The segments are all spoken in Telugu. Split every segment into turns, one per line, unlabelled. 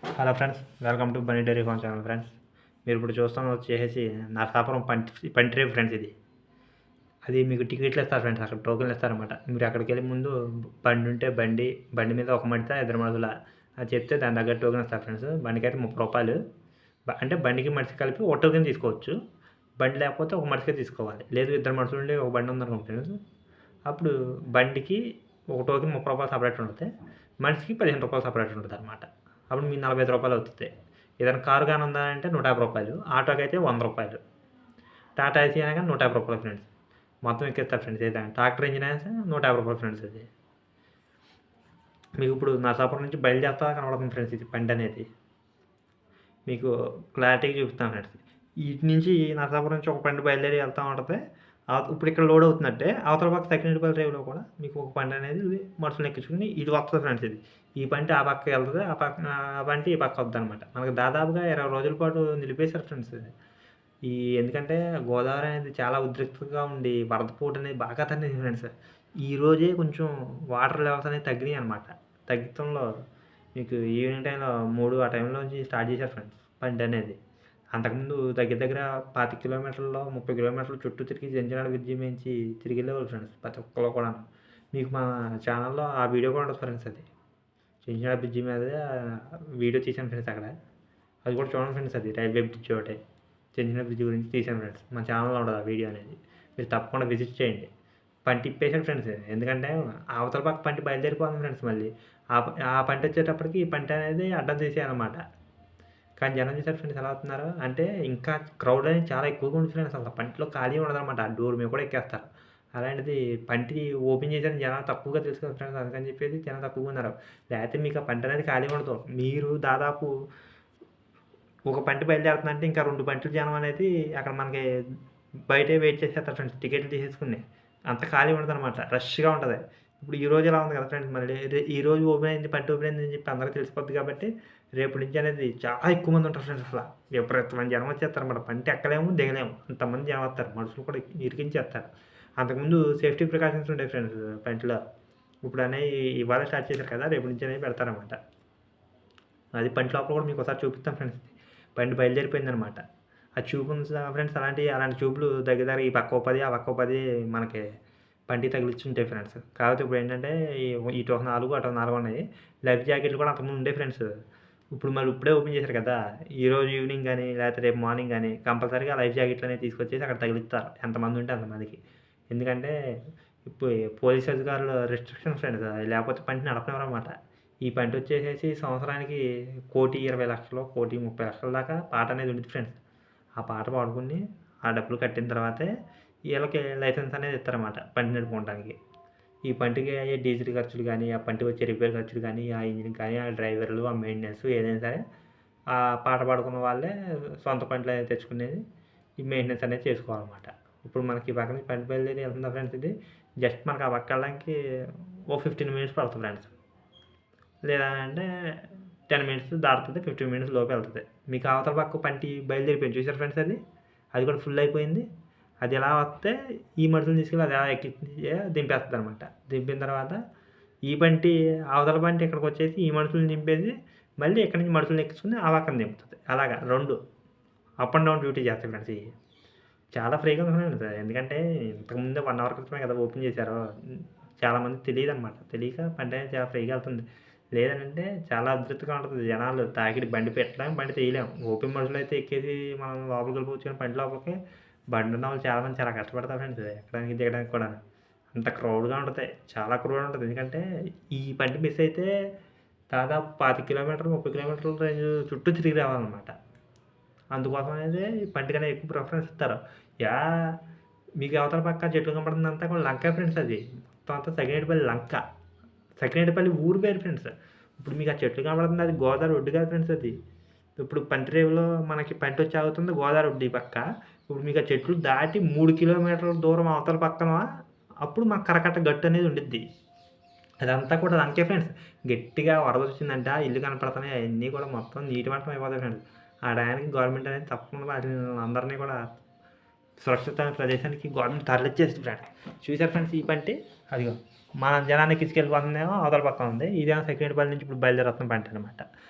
Hello friends, welcome to Bunny dairy farm channel. Friends, మీరు ఇప్పుడు చూస్తున్న వచ్చేసి నరసాపురం పంటి రేవు ఫ్రెండ్స్. ఇది అది మీకు టికెట్లు ఇస్తారు ఫ్రెండ్స్, అక్కడ టోకెన్లు ఇస్తారనమాట. మీరు అక్కడికి వెళ్ళి ముందు బండి ఉంటే బండి మీద ఒక మడిత ఇద్దరు మడుగుల అది చెప్తే దాని దగ్గర టోకెన్ ఇస్తారు ఫ్రెండ్స్. బండికి అయితే 30 రూపాయలు. అంటే బండికి మనిషి కలిపి ఒక టోకెన్ తీసుకోవచ్చు. బండి లేకపోతే ఒక మనిషికే తీసుకోవాలి. లేదు ఇద్దరు మనుషులు ఉండి ఒక బండి ఉందనుకోండి ఫ్రెండ్స్, అప్పుడు బండికి ఒక టోకెన్ 30 రూపాయలు సపరేట్ ఉంటుంది, మనిషికి 15 రూపాయలు సపరేట్ ఉంటుంది అనమాట. అప్పుడు మీకు 45 రూపాయలు అవుతుంది. ఏదైనా కారు కానీ ఉందంటే 150 రూపాయలు, ఆటోకి అయితే 100 రూపాయలు, టాటా ఏసీ అయినా కానీ 150 రూపాయలు ఫ్రెండ్స్. మొత్తం ఎక్కిస్తారు ఫ్రెండ్స్. ఏదైనా ట్రాక్టర్ ఇంజిన్ అయినా 150 రూపాయలు ఫ్రెండ్స్. అది మీకు ఇప్పుడు నరసాపురం నుంచి బయలుదేరుతా కనబడుతుంది ఫ్రెండ్స్. ఇది బండి అనేది మీకు క్లారిటీగా చూపిస్తాను ఫ్రెండ్స్. ఇటు నుంచి నరసాపురం నుంచి ఒక బండి బయలుదేరి వెళ్తూ ఉంటుంది. ఇప్పుడు ఇక్కడ లోడ్ అవుతున్నట్టే అవతల పక్క సెకండ్ రేవులో కూడా మీకు ఒక బండి అనేది మనుషులు ఎక్కించుకుని ఇది వస్తుంది ఫ్రెండ్స్. ఈ బండి ఆ పక్కకి వెళ్తుంది, ఆ బండి ఈ పక్క వద్దు అనమాట. మనకు దాదాపుగా 20 రోజుల పాటు నిలిపేశారు ఫ్రెండ్స్. ఎందుకంటే గోదావరి అనేది చాలా ఉద్రిక్తంగా ఉండి వరద పోటు అనేది బాగా తగ్గింది ఫ్రెండ్స్. ఈరోజే కొంచెం వాటర్ లెవెల్స్ అనేది తగ్గినాయి అనమాట. తగ్గడంలో మీకు ఈవినింగ్ టైంలో 3 ఆ టైంలో నుంచి స్టార్ట్ చేశారు ఫ్రెండ్స్ బండి అనేది. అంతకుముందు దగ్గర 25 కిలోమీటర్లలో 30 కిలోమీటర్లు చుట్టూ తిరిగి జంజనాడ బ్రిడ్జి మించి తిరిగి వెళ్ళేవాళ్ళు ఫ్రెండ్స్ ప్రతి ఒక్కరు కూడా. మీకు మా ఛానల్లో ఆ వీడియో కూడా ఉంటుంది ఫ్రెండ్స్. అది జంజనాడ బ్రిడ్జి మీద వీడియో తీసాను ఫ్రెండ్స్. అక్కడ అది కూడా చూడండి ఫ్రెండ్స్. అది రైల్వే బ్రిడ్జ్ ఒకటి జంజనాడ బ్రిడ్జి గురించి తీసాను ఫ్రెండ్స్. మా ఛానల్లో ఉంటుంది ఆ వీడియో అనేది. మీరు తప్పకుండా విజిట్ చేయండి. పంట ఇప్పేసాడు ఫ్రెండ్స్. ఎందుకంటే అవతల పక్క పంట బయలుదేరిపోతుంది ఫ్రెండ్స్. మళ్ళీ ఆ పంట వచ్చేటప్పటికి ఈ పంట అనేది అడ్డం తీసేయాలన్నమాట. కానీ జనం చూసారు ఫ్రెండ్స్ ఎలా అవుతున్నారు అంటే, ఇంకా క్రౌడ్ అనేది చాలా ఎక్కువగా ఉంది ఫ్రెండ్స్. అసలు పంటలో ఖాళీ ఉండదన్నమాట. ఆ డోర్ మీద కూడా ఎక్కేస్తారు. అలాంటిది పంటి ఓపెన్ చేసిన జనాలు తక్కువగా తెలుసు కదా ఫ్రెండ్స్. అందుకని చెప్పేసి జనం తక్కువగా ఉన్నారు. లేకపోతే మీకు ఆ పంట అనేది ఖాళీ ఉండదు. మీరు దాదాపు ఒక పంట బయలుదేరుతుందంటే ఇంకా 2 పంటల జనం అనేది అక్కడ మనకి బయటే వెయిట్ చేసేస్తారు ఫ్రెండ్స్, టికెట్లు తీసేసుకుని. అంత ఖాళీ ఉండదు అనమాట, రష్గా ఉంటుంది. ఇప్పుడు ఈ రోజు ఎలా ఉంది కదా ఫ్రెండ్స్, మళ్ళీ ఈ రోజు ఓపెన్ అయింది, పంట ఓపెన్ అయింది అని చెప్పి అందరికీ తెలిసిపోద్ది కాబట్టి రేపు నుంచి అనేది చాలా ఎక్కువ మంది ఉంటారు ఫ్రెండ్స్. అసలు విపరీతమైన జనం వచ్చేస్తారు అనమాట. పంట ఎక్కలేము దిగలేము, అంతమంది జనం వస్తారు. మనుషులు కూడా ఇరికించేస్తారు. అంతకుముందు సేఫ్టీ ప్రికాషన్స్ ఉండేవి ఫ్రెండ్స్ పంటలో. ఇప్పుడు అనేది ఇవాళ స్టార్ట్ చేశారు కదా, రేపు నుంచి అనేది పెడతారనమాట. అది పంట లోపల కూడా మీకు ఒకసారి చూపిస్తాం ఫ్రెండ్స్. బండి బయలుదేరిపోయిందనమాట. ఆ చూపు ఫ్రెండ్స్, అలాంటి చూపులు దగ్గర ఈ పక్క 10 ఆ పక్క 10 మనకి పంటి తగిలిచ్చుంటాయి ఫ్రెండ్స్. కాకపోతే ఇప్పుడు ఏంటంటే ఇటు ఒక 4 అటు 4 ఉన్నాయి. లైఫ్ జాకెట్లు కూడా అంతకుముందు ఉండే ఫ్రెండ్స్. ఇప్పుడు మళ్ళీ ఇప్పుడే ఓపెన్ చేశారు కదా, ఈరోజు ఈవినింగ్ కానీ లేకపోతే రేపు మార్నింగ్ కానీ కంపల్సరీగా లైఫ్ జాకెట్లు అనేది తీసుకొచ్చేసి అక్కడ తగిలిస్తారు, ఎంతమంది ఉంటే అంతమందికి. ఎందుకంటే ఇప్పుడు పోలీస్ అధికారులు రెస్ట్రిక్షన్ ఫ్రెండ్స్, లేకపోతే పంట నడపనివ్వరన్నమాట. ఈ పంట వచ్చేసేసి సంవత్సరానికి 1,20,00,000 1,30,00,000 దాకా పాట అనేది ఉంటుంది ఫ్రెండ్స్. ఆ పాట పాడుకుని ఆ డబ్బులు కట్టిన తర్వాతే వీళ్ళకి లైసెన్స్ అనేది ఇస్తారన్నమాట పంట నడుపుకోవడానికి. ఈ పంటకి అయ్యే డీజిల్ ఖర్చులు కానీ, ఆ పంటకి వచ్చే రిపేర్ ఖర్చులు కానీ, ఆ ఇంజిన్ కానీ, ఆ డ్రైవర్లు, ఆ మెయింటెనెన్స్ ఏదైనా సరే ఆ పాట పాడుకున్న వాళ్ళే సొంత పంటలు అనేది తెచ్చుకునేది ఈ మెయింటెనెన్స్ అనేది చేసుకోవాలన్నమాట. ఇప్పుడు మనకి ఈ పక్క నుంచి పంట బయలుదేరి వెళ్తుందా ఫ్రెండ్స్. ఇది జస్ట్ మనకి ఆ పక్క వెళ్ళడానికి 15 మినిట్స్ పడుతుంది ఫ్రెండ్స్. లేదా అంటే 10 మినిట్స్ దాటుతుంది, 15 మినిట్స్ లోపు వెళ్తుంది. మీకు అవతల పక్క పంటి బయలుదేరిపోయింది చూసారు ఫ్రెండ్స్. అది కూడా ఫుల్ అయిపోయింది. అది ఎలా వస్తే ఈ మనుషులు తీసుకెళ్ళి అది ఎలా ఎక్కించి దింపేస్తుంది అనమాట. దింపిన తర్వాత ఈ బంటి అవతల బంటి ఇక్కడికి వచ్చేసి ఈ మనుషులు దింపేసి మళ్ళీ ఇక్కడి నుంచి మనుషులు ఎక్కించుకుని ఆ పక్కన దింపుతుంది. అలాగా 2 అప్ అండ్ డౌన్ డ్యూటీ చేస్తాయి ఫ్రెండ్స్. ఇవి చాలా ఫ్రీగా ఉంటుంది. ఎందుకంటే ఇంతకుముందే 1 అవర్ క్రితమే కదా ఓపెన్ చేశారు. చాలామంది తెలియదు అనమాట. తెలియక పంట అనేది చాలా ఫ్రీగా వెళ్తుంది. లేదంటే చాలా అదృష్టంగా ఉంటుంది. జనాలు తాకిడి బండి పెట్టలేము, బండి తీయలేము. ఓపెన్ మనుషులు అయితే ఎక్కేసి మనం లోపలికి వెళ్ళిపోవచ్చు. కానీ బండి లోపలికి బండి ఉన్న వాళ్ళు చాలామంది చాలా కష్టపడతారు ఫ్రెండ్స్ ఎక్కడానికి దిగడానికి కూడా. అంత క్రౌడ్గా ఉంటుంది, చాలా క్రౌడ్ ఉంటుంది. ఎందుకంటే ఈ బండి మిస్ అయితే దాదాపు 25 కిలోమీటర్లు 30 కిలోమీటర్ల రేంజ్ చుట్టూ తిరిగి రావాలన్నమాట. అందుకోసం అనేది ఈ బండికి అనేది ఎక్కువ ప్రిఫరెన్స్ ఇస్తారు. మీకు అవతల పక్క చెట్లు కనపడుతుందంతా కూడా లంక ఫ్రెండ్స్. అది మొత్తం అంతా సగినేటిపల్లి లంక. సకినేటిపల్లి ఊరు పేరు ఫ్రెండ్స్. ఇప్పుడు మీకు ఆ చెట్లు కనబడుతుంది, అది గోదావరి ఒడ్డు కాదు ఫ్రెండ్స్. అది ఇప్పుడు పంటిరేవులో మనకి పంట వచ్చి ఆగుతుంది గోదావరి ఒడ్డు ఈ పక్క. ఇప్పుడు మీకు ఆ చెట్లు దాటి 3 కిలోమీటర్ల దూరం అవతల పక్కన అప్పుడు మాకు కరకట్ట గట్టు అనేది ఉండిద్ది. అదంతా కూడా లంకే ఫ్రెండ్స్. గట్టిగా వరద వచ్చిందంటే ఇల్లు కనపడుతున్నాయి, అవన్నీ కూడా మొత్తం నీటి మట్టం అయిపోతాయి ఫ్రెండ్స్. ఆ టయానికి గవర్నమెంట్ అనేది తప్పకుండా వాటిని అందరినీ కూడా సురక్షితమైన ప్రదేశానికి గవర్నమెంట్ తరలిచ్చేస్తుంది ఫ్రెండ్స్. చూసారు ఫ్రెండ్స్ ఈ పంటే. అదిగో మన జనాన్ని ఎక్కించుకెళ్ళిపోతుందేమో అవతల పక్కన ఉంది. ఇదేమో సెకండ్‌పల్లి నుంచి ఇప్పుడు బయలుదేరుతున్న బండనమాట.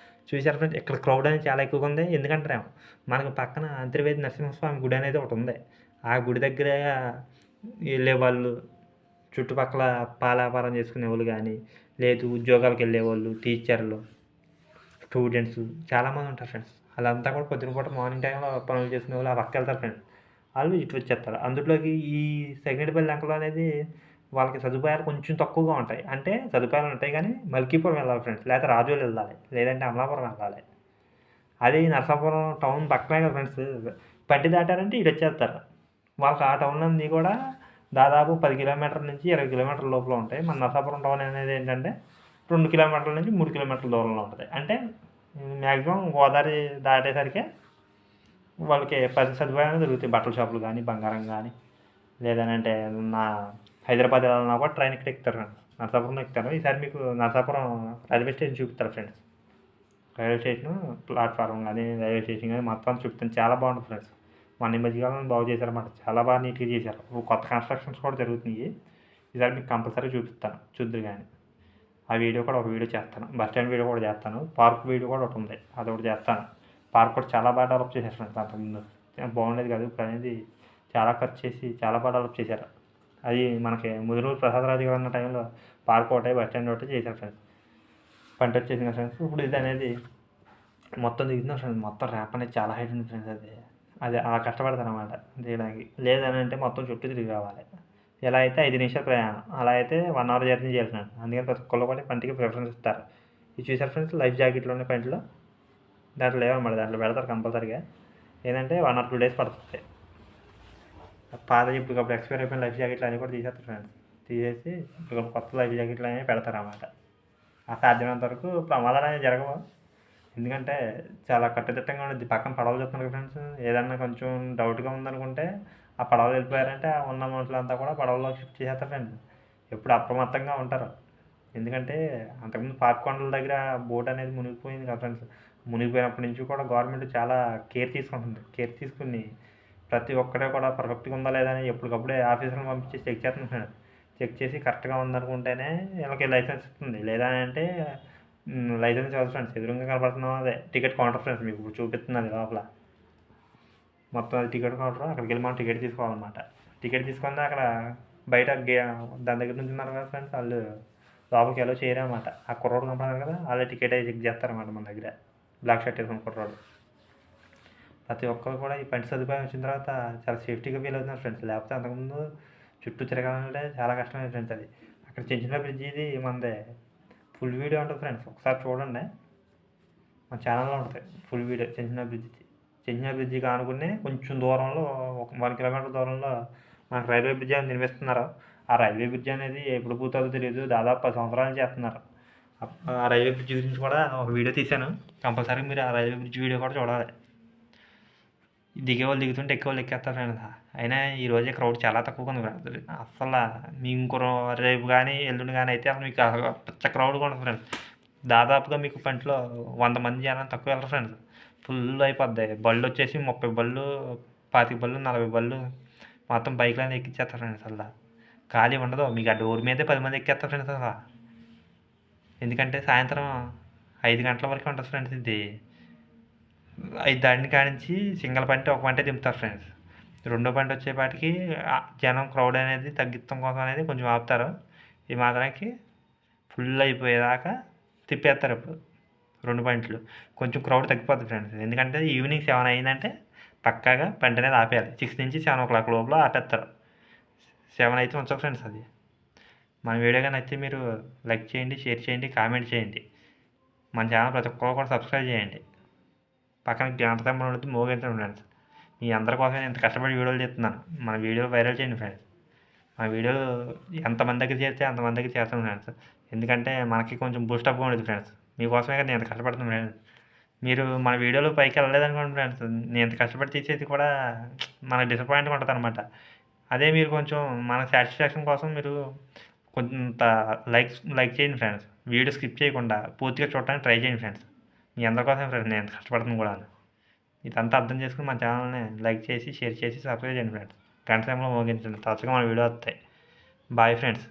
చూసారా ఫ్రెండ్స్ ఇక్కడ క్రౌడ్ అనేది చాలా ఎక్కువగా ఉంది. ఎందుకంటారేమో మనకు పక్కన అంతర్వేది నరసింహస్వామి గుడి అనేది ఒకటి ఉంది. ఆ గుడి దగ్గర వెళ్ళేవాళ్ళు, చుట్టుపక్కల పాల వ్యాపారం చేసుకునేవాళ్ళు గానీ, లేదు ఉద్యోగాలకు వెళ్ళేవాళ్ళు, టీచర్లు, స్టూడెంట్స్ చాలామంది ఉంటారు ఫ్రెండ్స్. ఆళ్ళంతా కూడా పొద్దున పూట మార్నింగ్ టైంలో పనులు చేసుకునేవాళ్ళు ఆ పక్కకెళ్తారు ఫ్రెండ్స్. ఆళ్ళు ఇటు వచ్చేస్తారు. అందులోకి ఈ సెకండ్‌పల్లి లంకలో అనేది వాళ్ళకి సదుపాయాలు కొంచెం తక్కువగా ఉంటాయి. అంటే సదుపాయాలు ఉంటాయి గానీ మల్కీపురం వెళ్ళాలి ఫ్రెండ్స్. లేకపోతే రాజోలు వెళ్ళాలి. లేదంటే అమలాపురం వెళ్ళాలి. అదే ఈ నరసాపురం టౌన్ పక్కనే కదా ఫ్రెండ్స్. పట్టి దాటారంటే ఈడొచ్చేస్తారు. వాళ్ళకి ఆ టౌన్‌లన్నీ కూడా దాదాపు 10 కిలోమీటర్ల నుంచి 20 కిలోమీటర్ల లోపల ఉంటాయి. మన నరసాపురం టౌన్ అనేది ఏంటంటే 2 కిలోమీటర్ల నుంచి 3 కిలోమీటర్ల దూరంలో ఉంటది. అంటే మ్యాక్సిమం గోదావరి దాటేసరికే వాళ్ళకి సదుపాయాలు దొరుకుతాయి. బట్టల షాపులు కానీ, బంగారం కానీ, లేదనంటే నా హైదరాబాద్ వెళ్ళాలన్నా కూడా ట్రైన్ ఇక్కడ ఎక్కుతారు ఫ్రెండ్స్. నరసాపురంలో ఎక్కుతారు. ఈసారి మీకు నరసాపురం రైల్వే స్టేషన్ చూపిస్తారు ఫ్రెండ్స్. రైల్వే స్టేషను, ప్లాట్‌ఫారం గానీ, రైల్వే స్టేషన్ గానీ మొత్తం చూపుతాను. చాలా బాగుంటుంది ఫ్రెండ్స్. మొన్న ఈ మధ్య కాలంలో బాగు చేశారన్నమాట. చాలా బాగా నీట్‌గా చేశారు. కొత్త కన్‌స్ట్రక్షన్స్ కూడా జరుగుతున్నాయి. ఈసారి మీకు కంపల్సరీగా చూపిస్తాను. చూద్దురు గానీ. ఆ వీడియో కూడా ఒక వీడియో చేస్తాను. బస్ స్టాండ్ వీడియో కూడా చేస్తాను. పార్క్ వీడియో కూడా ఒకటి ఉంది. అదొకటి చేస్తాను. పార్క్ కూడా చాలా బాగా డెవలప్ చేశారు ఫ్రెండ్స్ అంతకుముందు. బాగుండేది కాదు. ఇప్పుడు అనేది చాలా ఖర్చు చేసి చాలా బాగా డెవలప్ చేశారు. అది మనకి ముదునూరు ప్రసాదరాజు గారు ఉన్న టైంలో పార్క్ ఒకటి, బస్ స్టాండ్ ఒకటి చేశారు ఫ్రెండ్స్. పంట వచ్చేసింది కదా ఫ్రెండ్స్. ఇప్పుడు ఇది అనేది మొత్తం దిగుతున్నాం ఫ్రెండ్స్. మొత్తం ర్యాంప్ అనేది చాలా హైట్ ఉంది ఫ్రెండ్స్ అది. అది అలా కష్టపడతారనమాట దిగడానికి. లేదని అంటే మొత్తం చుట్టూ తిరిగి రావాలి. ఇలా అయితే 5 నిమిషాల ప్రయాణం. అలా అయితే 1 అవర్ జర్నీ చేయాలి ఫ్రెండ్స్. అందుకని ప్రతి ఒక్కళ్ళు కూడా పంటికి ప్రిఫరెన్స్ ఇస్తారు. ఇది చూసారు ఫ్రెండ్స్ లైఫ్ జాకెట్లు ఉన్నాయి పంటిలో. దాంట్లో లేవన్నమాట. దాంట్లో పెడతారు కంపల్సరీగా. ఏంటంటే 1 ఆర్ 2 డేస్ పడుతుంది. పాత ఇప్పటికప్పుడు ఎక్స్పైర్ అయిపోయిన లైఫ్ జాకెట్లు అన్నీ కూడా తీసేస్తారు ఫ్రెండ్స్. తీసేసి ఇప్పుడు కొత్త లైఫ్ జాకెట్లు అనేవి పెడతారన్నమాట. ఆ సాధ్యమైనంత వరకు ప్రమాదాలు అనేవి జరగవు. ఎందుకంటే చాలా కట్టుదిట్టంగా ఉంటుంది. పక్కన పడవలు చూస్తున్నారు కదా ఫ్రెండ్స్. ఏదన్నా కొంచెం డౌట్గా ఉందనుకుంటే ఆ పడవలు వెళ్ళిపోయారంటే ఆ ఉన్న మనుషులంతా కూడా పడవలో షిఫ్ట్ చేసేస్తారు ఫ్రెండ్స్. ఎప్పుడు అప్రమత్తంగా ఉంటారు. ఎందుకంటే అంతకుముందు పాపికొండల దగ్గర బోట్ అనేది మునిగిపోయింది కదా ఫ్రెండ్స్. మునిగిపోయినప్పటి నుంచి కూడా గవర్నమెంట్ చాలా కేర్ తీసుకుంటుంది. కేర్ తీసుకుని ప్రతి ఒక్కడే కూడా పర్ఫెక్ట్గా ఉందా లేదా అని ఎప్పటికప్పుడే ఆఫీసర్ని పంపించి చెక్ చేస్తుంది ఫ్రెండ్స్. చెక్ చేసి కరెక్ట్గా ఉందనుకుంటేనే వీళ్ళకి లైసెన్స్ ఇస్తుంది. లేదా అంటే లైసెన్స్ కాదు ఫ్రెండ్స్. ఎదురుగా కనపడుతున్నాం అదే టికెట్ కౌంటర్ ఫ్రెండ్స్. మీకు ఇప్పుడు చూపిస్తున్నది లోపల మొత్తం అది టికెట్ కౌంటర్. అక్కడికి వెళ్ళి మనం టికెట్ తీసుకోవాలన్నమాట. టికెట్ తీసుకుంటే అక్కడ బయట దాని దగ్గర నుంచి ఉన్నారు కదా ఫ్రెండ్స్. వాళ్ళు లోపలికి ఎలా చేయరన్నమాట. ఆ కుర్రోడు కనపడారు కదా వాళ్ళే టికెట్ అవి చెక్ చేస్తారన్నమాట మన దగ్గర. బ్లాక్ షర్ట్ వేసుకున్న కుర్రోడు. ప్రతి ఒక్కరు కూడా ఈ పంటి సదుపాయం వచ్చిన తర్వాత చాలా సేఫ్టీగా ఫీల్ అవుతున్నారు ఫ్రెండ్స్. లేకపోతే అంతకుముందు చుట్టూ తిరగాలంటే చాలా కష్టమైంది ఫ్రెండ్స్ అది. అక్కడ చిన్న బ్రిడ్జ్ ఇది మనదే ఫుల్ వీడియో ఉంటుంది ఫ్రెండ్స్. ఒకసారి చూడండి. మన ఛానల్లో ఉంటుంది ఫుల్ వీడియో చిన్న బ్రిడ్జ్. చిన్న బ్రిడ్జికి ఆనుకునే కొంచెం దూరంలో ఒక 1 కిలోమీటర్ దూరంలో మనకు రైల్వే బ్రిడ్జ్ అనేది నిర్మిస్తున్నారు. ఆ రైల్వే బ్రిడ్జ్ అనేది ఎప్పుడు పూర్తవుతుందో తెలియదు. దాదాపు 10 సంవత్సరాల నుంచి చేస్తున్నారు. ఆ రైల్వే బ్రిడ్జ్ గురించి కూడా ఒక వీడియో తీశాను. కంపల్సరీ మీరు ఆ రైల్వే బ్రిడ్జ్ వీడియో కూడా చూడాలి. దిగేవాళ్ళు దిగుతుంటే ఎక్కేవాళ్ళు ఎక్కేస్తారు ఫ్రెండ్స్. అయినా ఈరోజే క్రౌడ్ చాలా తక్కువగా ఉంది ఫ్రెండ్స్. అసలు మీ ఇంకో రేపు కానీ ఎల్లుండి కానీ అయితే అసలు మీకు పిచ్చ క్రౌడ్గా ఉంటుంది ఫ్రెండ్స్. దాదాపుగా మీకు పంటలో 100 మంది జనం తక్కువ వెళ్ళరు ఫ్రెండ్స్. ఫుల్ అయిపోద్ది. బళ్ళు వచ్చేసి 30 బళ్ళు, 25 బళ్ళు, 40 బళ్ళు మొత్తం బైక్లన్నీ ఎక్కించేస్తారు ఫ్రెండ్స్. అసలు ఖాళీ ఉండదు. మీకు ఆ డోర్ మీదే 10 మంది ఎక్కేస్తారు ఫ్రెండ్స్. అసలు ఎందుకంటే సాయంత్రం 5 గంటల వరకు ఉంటుంది ఫ్రెండ్స్ ఇది. 5 దాటిన కానించి సింగిల్ పంట ఒక పంటే దింపుతారు ఫ్రెండ్స్. రెండో పంట వచ్చేపాటికి జనం క్రౌడ్ అనేది తగ్గించడం కోసం అనేది కొంచెం ఆపుతారు. ఈ మాత్రానికి ఫుల్ అయిపోయేదాకా తిప్పేస్తారు. ఇప్పుడు 2 పంటలు కొంచెం క్రౌడ్ తగ్గిపోద్ది ఫ్రెండ్స్. ఎందుకంటే ఈవినింగ్ 7 అయిందంటే పక్కాగా పంట అనేది ఆపేయాలి. 6 నుంచి 7 o'clock లోపల ఆపేస్తారు. 7 అయితే ఉంచరు ఫ్రెండ్స్ అది. మన వీడియోగా నచ్చితే మీరు లైక్ చేయండి, షేర్ చేయండి, కామెంట్ చేయండి. మన ఛానల్ ప్రతి ఒక్కరు కూడా సబ్స్క్రైబ్ చేయండి. పక్కన గంట సింబల్ ఉంటుంది మోగించండి ఫ్రెండ్స్. మీ అందరి కోసం నేను ఇంత కష్టపడి వీడియోలు చేస్తున్నాను. మన వీడియోలు వైరల్ చేయండి ఫ్రెండ్స్. మన వీడియోలు ఎంతమంది దగ్గర చేస్తే అంతమంది దగ్గర చేస్తాను ఫ్రెండ్స్. ఎందుకంటే మనకి కొంచెం బూస్టప్గా ఉండేది ఫ్రెండ్స్. మీకోసమే కదా నేను ఎంత కష్టపడుతున్నాను ఫ్రెండ్స్. మీరు మన వీడియోలో పైకి వెళ్ళలేదనుకోండి ఫ్రెండ్స్, నేను ఎంత కష్టపడి తీసేది కూడా మనకు డిసప్పాయింట్గా ఉంటుంది అనమాట. అదే మీరు కొంచెం మన సాటిస్ఫాక్షన్ కోసం మీరు కొంత లైక్ చేయండి ఫ్రెండ్స్. వీడియో స్కిప్ చేయకుండా పూర్తిగా చూడటానికి ట్రై చేయండి ఫ్రెండ్స్. మీ అందరి కోసం ఫ్రెండ్స్ నేను ఎంత కష్టపడుతుంది కూడా. ఇదంతా అర్థం చేసుకుని మన ఛానల్ని లైక్ చేసి, షేర్ చేసి, సబ్స్క్రైబ్ చేయండి ఫ్రెండ్స్. గంట సమయంలో మోగించండి. తరచుగా మన వీడియో వస్తాయి. Bye friends.